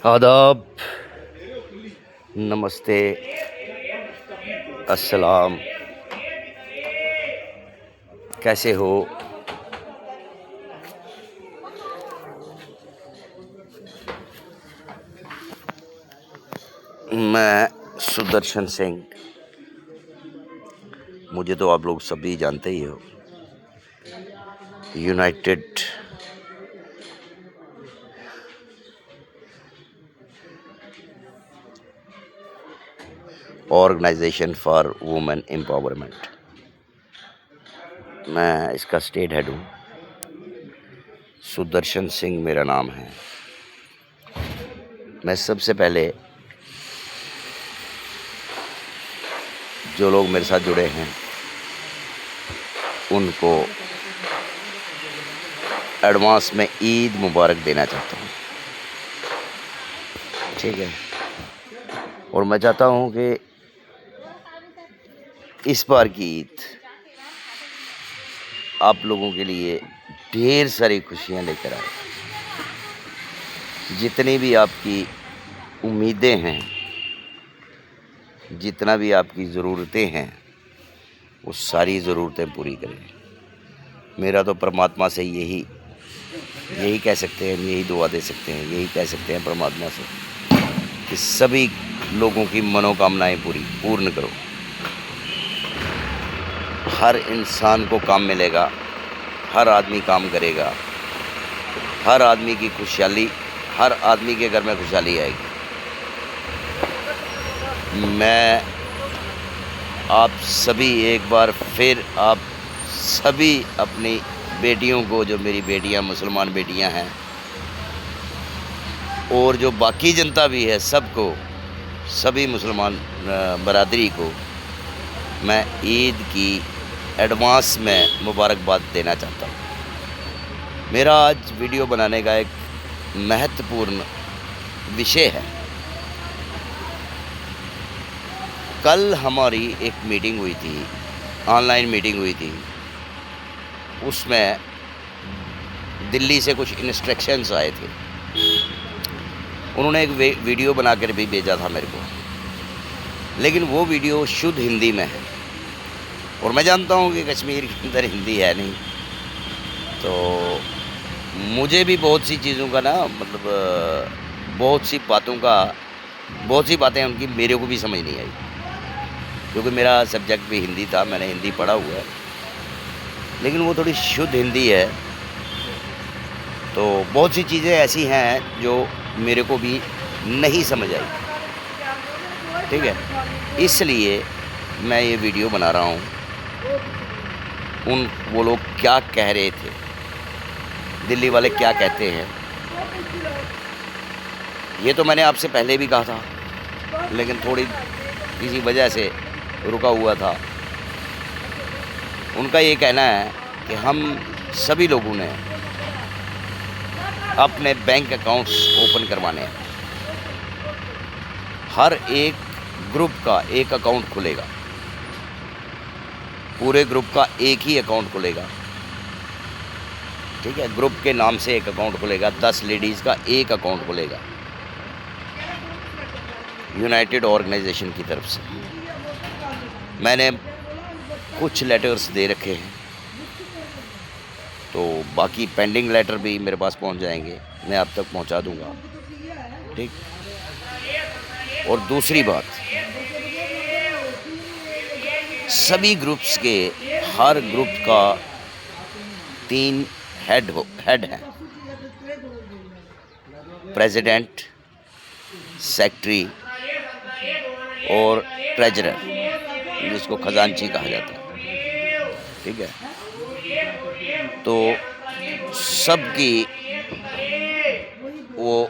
आदाब, नमस्ते, अस्सलाम। कैसे हो? मैं सुदर्शन सिंह, मुझे तो आप लोग सभी जानते ही हो। United Organization for Women Empowerment, मैं इसका स्टेट हेड हूँ। सुदर्शन सिंह मेरा नाम है। मैं सबसे पहले जो लोग मेरे साथ जुड़े हैं उनको एडवांस में ईद मुबारक देना चाहता हूँ, ठीक है। और मैं चाहता हूँ कि इस बार की ईद आप लोगों के लिए ढेर सारी खुशियाँ लेकर आए। जितनी भी आपकी उम्मीदें हैं, जितना भी आपकी ज़रूरतें हैं, वो सारी ज़रूरतें पूरी करें। मेरा तो परमात्मा से यही कह सकते हैं, यही दुआ दे सकते हैं, यही कह सकते हैं परमात्मा से कि सभी लोगों की मनोकामनाएं पूर्ण करो। हर इंसान को काम मिलेगा, हर आदमी काम करेगा, हर आदमी की खुशहाली, हर आदमी के घर में खुशहाली आएगी। मैं आप सभी एक बार फिर आप सभी अपनी बेटियों को, जो मेरी बेटियां मुसलमान बेटियां हैं और जो बाकी जनता भी है, सबको, सभी मुसलमान बरादरी को मैं ईद की एडवांस में मुबारकबाद देना चाहता हूँ। मेरा आज वीडियो बनाने का एक महत्वपूर्ण विषय है। कल हमारी एक मीटिंग हुई थी, ऑनलाइन मीटिंग हुई थी। उसमें दिल्ली से कुछ इंस्ट्रक्शंस आए थे। उन्होंने एक वीडियो बनाकर भी भेजा था मेरे को, लेकिन वो वीडियो शुद्ध हिंदी में है और मैं जानता हूँ कि कश्मीर के अंदर हिंदी है नहीं। तो मुझे भी बहुत सी चीज़ों का बहुत सी बातें उनकी मेरे को भी समझ नहीं आई, क्योंकि मेरा सब्जेक्ट भी हिंदी था, मैंने हिंदी पढ़ा हुआ है, लेकिन वो थोड़ी शुद्ध हिंदी है। तो बहुत सी चीज़ें ऐसी हैं जो मेरे को भी नहीं समझ आई, ठीक है। इसलिए मैं ये वीडियो बना रहा हूँ। वो लोग क्या कह रहे थे, दिल्ली वाले क्या कहते हैं, ये तो मैंने आपसे पहले भी कहा था, लेकिन थोड़ी किसी वजह से रुका हुआ था। उनका ये कहना है कि हम सभी लोगों ने अपने बैंक अकाउंट्स ओपन करवाने हैं। हर एक ग्रुप का एक अकाउंट खुलेगा, पूरे ग्रुप का एक ही अकाउंट खुलेगा, ठीक है। ग्रुप के नाम से एक अकाउंट खुलेगा, 10 लेडीज़ का एक अकाउंट खुलेगा यूनाइटेड ऑर्गेनाइजेशन की तरफ से। मैंने कुछ लेटर्स दे रखे हैं, तो बाकी पेंडिंग लेटर भी मेरे पास पहुंच जाएंगे, मैं आप तक पहुंचा दूंगा, ठीक। और दूसरी बात, सभी ग्रुप्स के हर ग्रुप का 3 हेड हैं, प्रेसिडेंट, सेक्रेटरी और ट्रेजरर, जिसको खजांची कहा जाता है, ठीक है। तो सबकी वो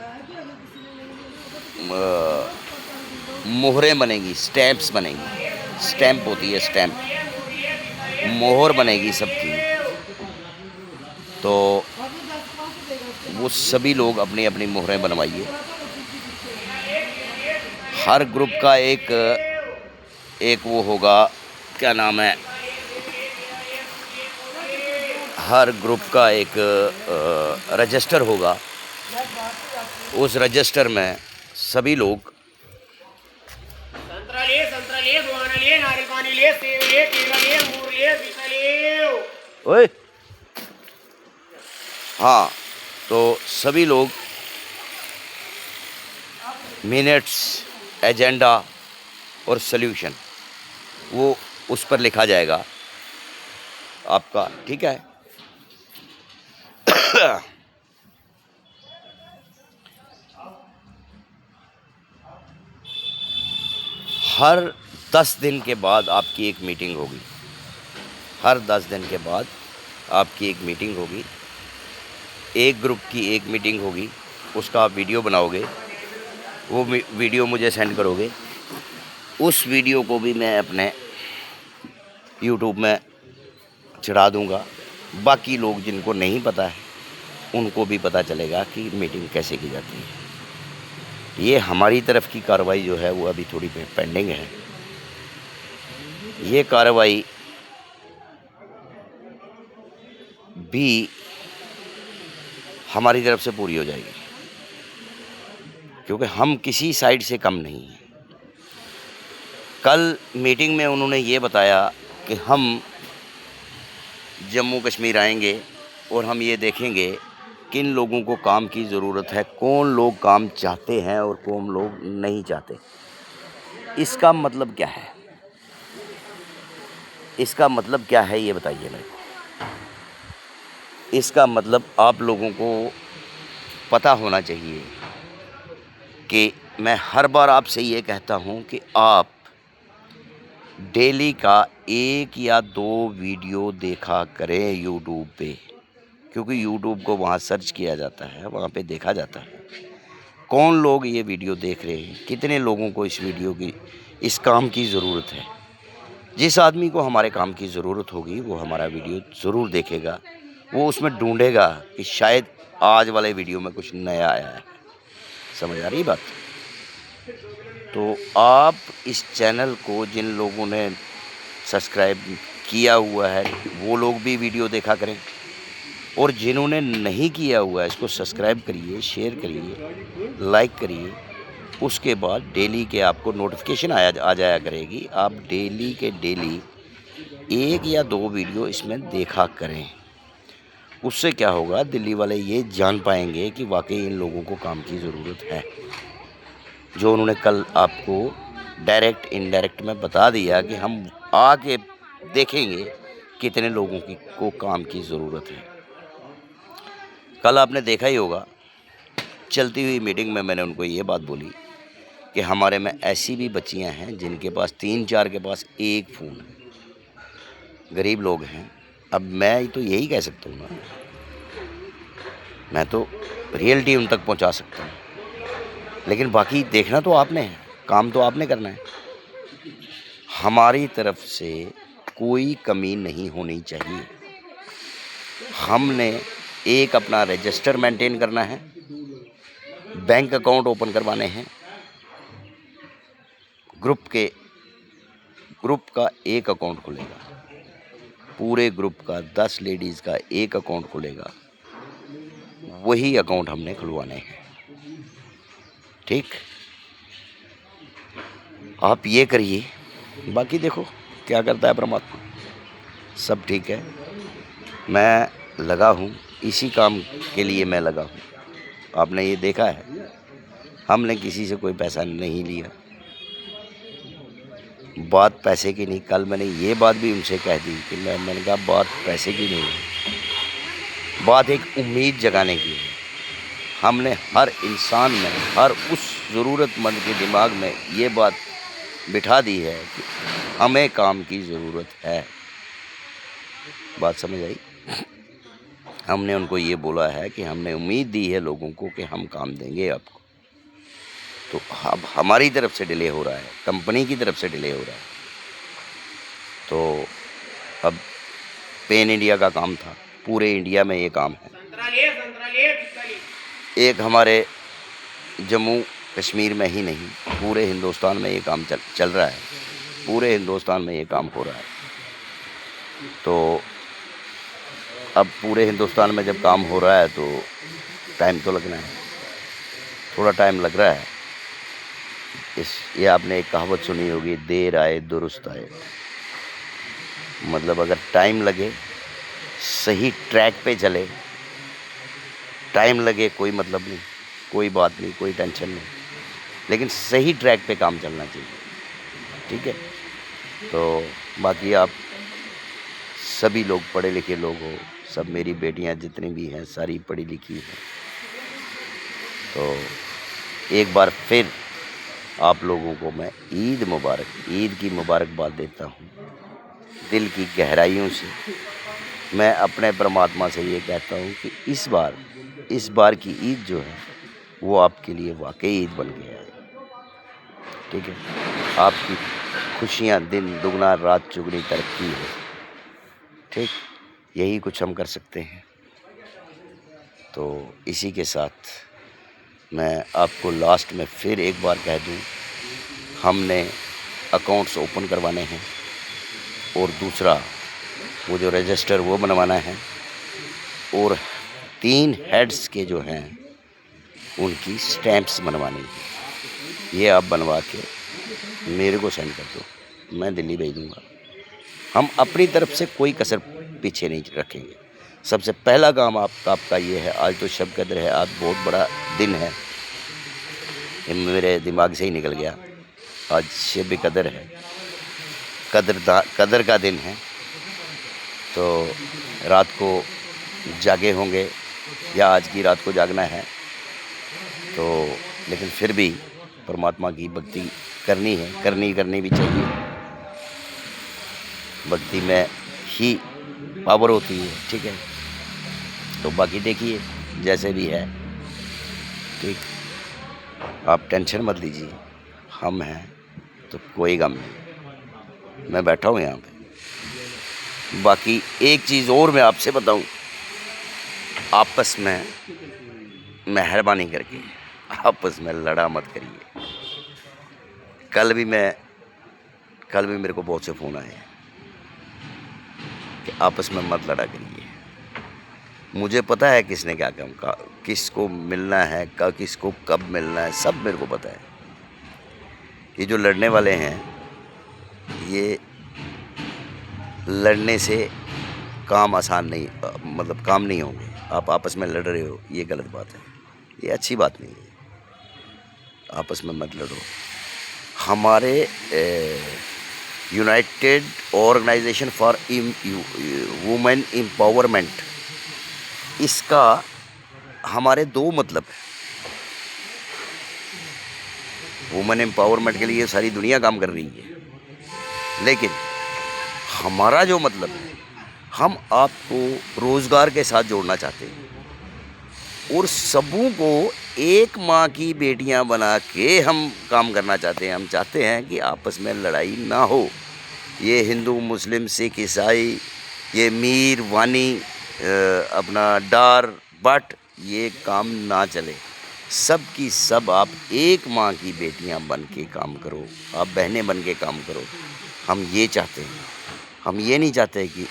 मोहरें बनेगी, स्टैंप्स बनेंगी। स्टैंप होती है, स्टैंप, मोहर बनेगी सबकी। तो वो सभी लोग अपनी अपनी मोहरें बनवाइए। हर ग्रुप का एक वो होगा, क्या नाम है, हर ग्रुप का एक रजिस्टर होगा। उस रजिस्टर में सभी लोग संतरा ले, गुआना ले, नारियल पानी ले, सेब ले, केला ले, अंगूर ले, पपीता ले। ओए हाँ, तो सभी लोग मिनट्स, एजेंडा और सॉल्यूशन वो उस पर लिखा जाएगा आपका, ठीक है। हर 10 दिन के बाद आपकी एक मीटिंग होगी। हर 10 दिन के बाद आपकी एक मीटिंग होगी। एक ग्रुप की एक मीटिंग होगी, उसका आप वीडियो बनाओगे, वो वीडियो मुझे सेंड करोगे। उस वीडियो को भी मैं अपने यूट्यूब में चढ़ा दूंगा। बाकी लोग जिनको नहीं पता है उनको भी पता चलेगा कि मीटिंग कैसे की जाती है। ये हमारी तरफ की कार्रवाई जो है वो अभी थोड़ी पेंडिंग है। ये कार्रवाई भी हमारी तरफ से पूरी हो जाएगी, क्योंकि हम किसी साइड से कम नहीं हैं। कल मीटिंग में उन्होंने ये बताया कि हम जम्मू कश्मीर आएंगे और हम ये देखेंगे किन लोगों को काम की ज़रूरत है, कौन लोग काम चाहते हैं और कौन लोग नहीं चाहते। इसका मतलब क्या है? इसका मतलब क्या है ये बताइए मेरे को। इसका मतलब आप लोगों को पता होना चाहिए कि मैं हर बार आपसे ये कहता हूँ कि आप डेली का 1 या 2 वीडियो देखा करें यूट्यूब पे, क्योंकि यूट्यूब को वहाँ सर्च किया जाता है, वहाँ पे देखा जाता है कौन लोग ये वीडियो देख रहे हैं, कितने लोगों को इस काम की ज़रूरत है। जिस आदमी को हमारे काम की ज़रूरत होगी वो हमारा वीडियो ज़रूर देखेगा। वो उसमें ढूंढेगा कि शायद आज वाले वीडियो में कुछ नया आया है। समझ आ रही बात? तो आप इस चैनल को जिन लोगों ने सब्सक्राइब किया हुआ है वो लोग भी वीडियो देखा करें, और जिन्होंने नहीं किया हुआ है इसको सब्सक्राइब करिए, शेयर करिए, लाइक करिए। उसके बाद डेली के आपको नोटिफिकेशन आ जाया करेगी। आप डेली के डेली 1 या 2 वीडियो इसमें देखा करें। उससे क्या होगा, दिल्ली वाले ये जान पाएंगे कि वाकई इन लोगों को काम की ज़रूरत है। जो उन्होंने कल आपको डायरेक्ट इनडायरेक्ट में बता दिया कि हम आके देखेंगे कितने लोगों को काम की ज़रूरत है। कल आपने देखा ही होगा, चलती हुई मीटिंग में मैंने उनको ये बात बोली कि हमारे में ऐसी भी बच्चियां हैं जिनके पास 3-4 के पास एक फ़ोन है, गरीब लोग हैं। अब मैं तो यही कह सकता हूँ ना, मैं तो रियलिटी उन तक पहुँचा सकता हूँ, लेकिन बाकी देखना तो आपने है, काम तो आपने करना है। हमारी तरफ से कोई कमी नहीं होनी चाहिए। हमने एक अपना रजिस्टर मेंटेन करना है, बैंक अकाउंट ओपन करवाने हैं, ग्रुप का एक अकाउंट खुलेगा, पूरे ग्रुप का 10 लेडीज़ का एक अकाउंट खुलेगा, वही अकाउंट हमने खुलवाने हैं। ठीक, आप ये करिए, बाकी देखो क्या करता है परमात्मा। सब ठीक है, मैं लगा हूँ, इसी काम के लिए मैं लगा हूँ। आपने ये देखा है, हमने किसी से कोई पैसा नहीं लिया। बात पैसे की नहीं, कल मैंने ये बात भी उनसे कह दी कि मैंने कहा बात पैसे की नहीं है, बात एक उम्मीद जगाने की है। हमने हर इंसान में, हर उस ज़रूरतमंद के दिमाग में ये बात बिठा दी है कि हमें काम की ज़रूरत है। बात समझ आई? हमने उनको ये बोला है कि हमने उम्मीद दी है लोगों को कि हम काम देंगे आपको। तो अब हमारी तरफ से डिले हो रहा है, कंपनी की तरफ से डिले हो रहा है। तो अब पेन इंडिया का काम था, पूरे इंडिया में ये काम है। एक हमारे जम्मू कश्मीर में ही नहीं, पूरे हिंदुस्तान में ये काम चल रहा है, पूरे हिंदुस्तान में ये काम हो रहा है। तो अब पूरे हिंदुस्तान में जब काम हो रहा है तो टाइम तो लगना है, थोड़ा टाइम लग रहा है। ये आपने एक कहावत सुनी होगी, देर आए दुरुस्त आए। मतलब अगर टाइम लगे, सही ट्रैक पे चले, टाइम लगे कोई मतलब नहीं, कोई बात नहीं, कोई टेंशन नहीं, लेकिन सही ट्रैक पे काम चलना चाहिए, ठीक है। तो बाकी आप सभी लोग पढ़े लिखे लोग हो, सब मेरी बेटियां जितनी भी हैं सारी पढ़ी लिखी हैं। तो एक बार फिर आप लोगों को मैं ईद मुबारक, ईद की मुबारकबाद देता हूँ दिल की गहराइयों से। मैं अपने परमात्मा से ये कहता हूँ कि इस बार की ईद जो है वो आपके लिए वाकई ईद बन के आए, ठीक है। आपकी खुशियाँ दिन दुगना रात चुगनी तरक्की हो, ठीक। यही कुछ हम कर सकते हैं। तो इसी के साथ मैं आपको लास्ट में फिर एक बार कह दूं, हमने अकाउंट्स ओपन करवाने हैं और दूसरा वो जो रजिस्टर वो बनवाना है, और 3 हेड्स के जो हैं उनकी स्टैंप्स बनवानी है। ये आप बनवा के मेरे को सेंड कर दो, मैं दिल्ली भेज दूँगा। हम अपनी तरफ से कोई कसर पीछे नहीं रखेंगे। सबसे पहला काम आपका ये है, आज तो शब कद्र है, आज बहुत बड़ा दिन है, ये मेरे दिमाग से ही निकल गया। आज शब कद्र है, कद्र का दिन है। तो रात को जागे होंगे या आज की रात को जागना है, तो लेकिन फिर भी परमात्मा की भक्ति करनी है, करनी भी चाहिए। भक्ति में ही पावर होती है, ठीक है। तो बाकी देखिए जैसे भी है, ठीक। आप टेंशन मत लीजिए, हम हैं तो कोई गम नहीं, मैं बैठा हूँ यहाँ पे। बाकी एक चीज़ और मैं आपसे बताऊँ, आपस में मेहरबानी करके आपस में लड़ा मत करिए। कल भी मेरे को बहुत से फ़ोन आए हैं कि आपस में मत लड़ा करिए। मुझे पता है किसने क्या काम का, किसको मिलना है, किसको कब मिलना है, सब मेरे को पता है। ये जो लड़ने वाले हैं, ये लड़ने से काम आसान नहीं, मतलब काम नहीं होंगे। आप आपस में लड़ रहे हो, ये गलत बात है, ये अच्छी बात नहीं है। आपस में मत लड़ो। हमारे United Organization for Women Empowerment, इसका हमारे 2 मतलब है। वुमेन एम्पावरमेंट के लिए सारी दुनिया काम कर रही है, लेकिन हमारा जो मतलब है, हम आपको रोज़गार के साथ जोड़ना चाहते हैं और सबों को एक माँ की बेटियां बना के हम काम करना चाहते हैं। हम चाहते हैं कि आपस में लड़ाई ना हो। ये हिंदू मुस्लिम सिख ईसाई, ये मीर वानी, अपना डार बट, ये काम ना चले। सब की सब आप एक माँ की बेटियां बन के काम करो, आप बहनें बन के काम करो। हम ये चाहते हैं। हम ये नहीं चाहते कि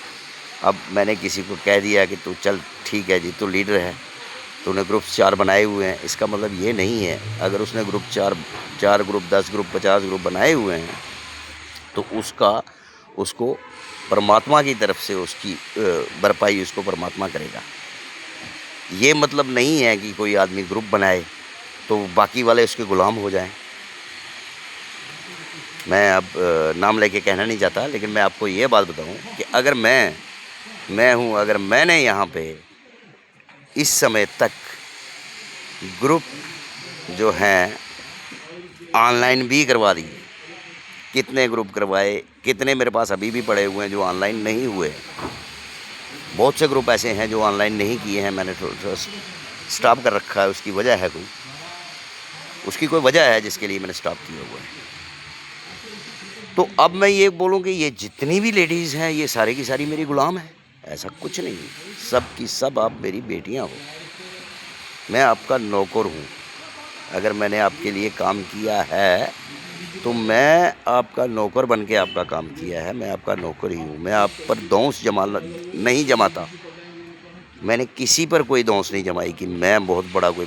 अब मैंने किसी को कह दिया कि तू चल ठीक है जी, तू लीडर है, तूने ग्रुप 4 बनाए हुए हैं, इसका मतलब ये नहीं है। अगर उसने ग्रुप 4 ग्रुप 10 ग्रुप 50 ग्रुप बनाए हुए हैं तो उसको परमात्मा की तरफ से उसकी भरपाई उसको परमात्मा करेगा। ये मतलब नहीं है कि कोई आदमी ग्रुप बनाए तो बाकी वाले उसके गुलाम हो जाएं। मैं अब नाम लेके कहना नहीं चाहता, लेकिन मैं आपको ये बात बताऊं कि अगर मैं हूं, अगर मैंने यहाँ पे इस समय तक ग्रुप जो हैं ऑनलाइन भी करवा दिए, कितने ग्रुप करवाए, कितने मेरे पास अभी भी पड़े हुए हैं जो ऑनलाइन नहीं हुए। बहुत से ग्रुप ऐसे हैं जो ऑनलाइन नहीं किए हैं, मैंने स्टॉप कर रखा है। उसकी वजह है उसकी कोई वजह है जिसके लिए मैंने स्टॉप किया हुआ है। तो अब मैं ये बोलूँ कि ये जितनी भी लेडीज़ हैं ये सारी की सारी मेरी गुलाम है, ऐसा कुछ नहीं। सब की सब आप मेरी बेटियां हो, मैं आपका नौकर हूँ। अगर मैंने आपके लिए काम किया है तो मैं आपका नौकर बन के आपका काम किया है, मैं आपका नौकर ही हूँ। मैं आप पर दौंस नहीं जमाता। मैंने किसी पर कोई दोष नहीं जमाई कि मैं बहुत बड़ा कोई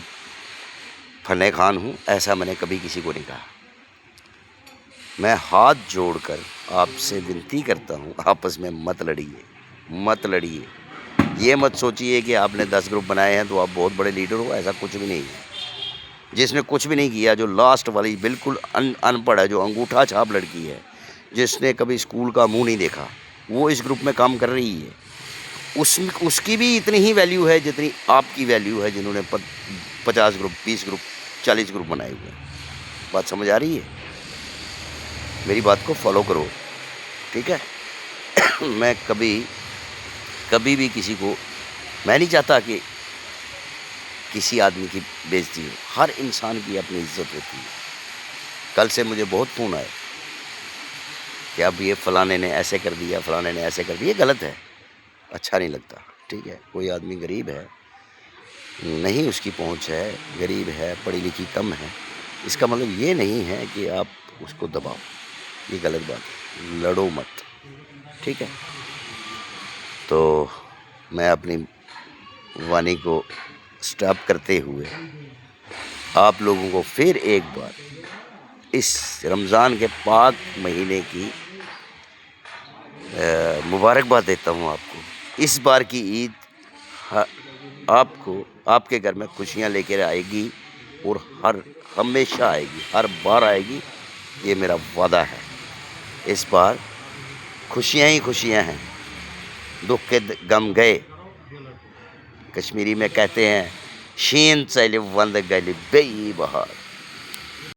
फने खान हूँ, ऐसा मैंने कभी किसी को नहीं कहा। मैं हाथ जोड़कर आपसे विनती करता हूँ, आपस में मत लड़िए, मत लड़िए। ये मत सोचिए कि आपने 10 ग्रुप बनाए हैं तो आप बहुत बड़े लीडर हो, ऐसा कुछ भी नहीं है। जिसने कुछ भी नहीं किया, जो लास्ट वाली बिल्कुल अनपढ़ है, जो अंगूठा छाप लड़की है, जिसने कभी स्कूल का मुंह नहीं देखा, वो इस ग्रुप में काम कर रही है। उसकी भी इतनी ही वैल्यू है जितनी आपकी वैल्यू है, जिन्होंने 50 ग्रुप, 20 ग्रुप, 40 ग्रुप बनाए हुए हैं। बात समझ आ रही है? मेरी बात को फॉलो करो, ठीक है? मैं कभी भी किसी को, मैं नहीं चाहता कि किसी आदमी की बेइज्जती हो। हर इंसान की अपनी इज्जत होती है। कल से मुझे बहुत फ़ोन आए कि अब ये फ़लाने ने ऐसे कर दिया, फ़लाने ने ऐसे कर दिया। ये गलत है, अच्छा नहीं लगता, ठीक है? कोई आदमी गरीब है, नहीं उसकी पहुंच है, गरीब है, पढ़ी लिखी कम है, इसका मतलब ये नहीं है कि आप उसको दबाओ। ये गलत बात है, लड़ो मत, ठीक है? तो मैं अपनी वाणी को स्टॉप करते हुए आप लोगों को फिर एक बार इस रमज़ान के पाक महीने की मुबारकबाद देता हूँ आपको। इस बार की ईद आपको, आपके घर में खुशियाँ लेकर आएगी और हमेशा आएगी, हर बार आएगी, ये मेरा वादा है। इस बार खुशियाँ ही खुशियाँ हैं, दुख के गम गए। कश्मीरी में कहते हैं शीन चले वंद गली बेई बहार।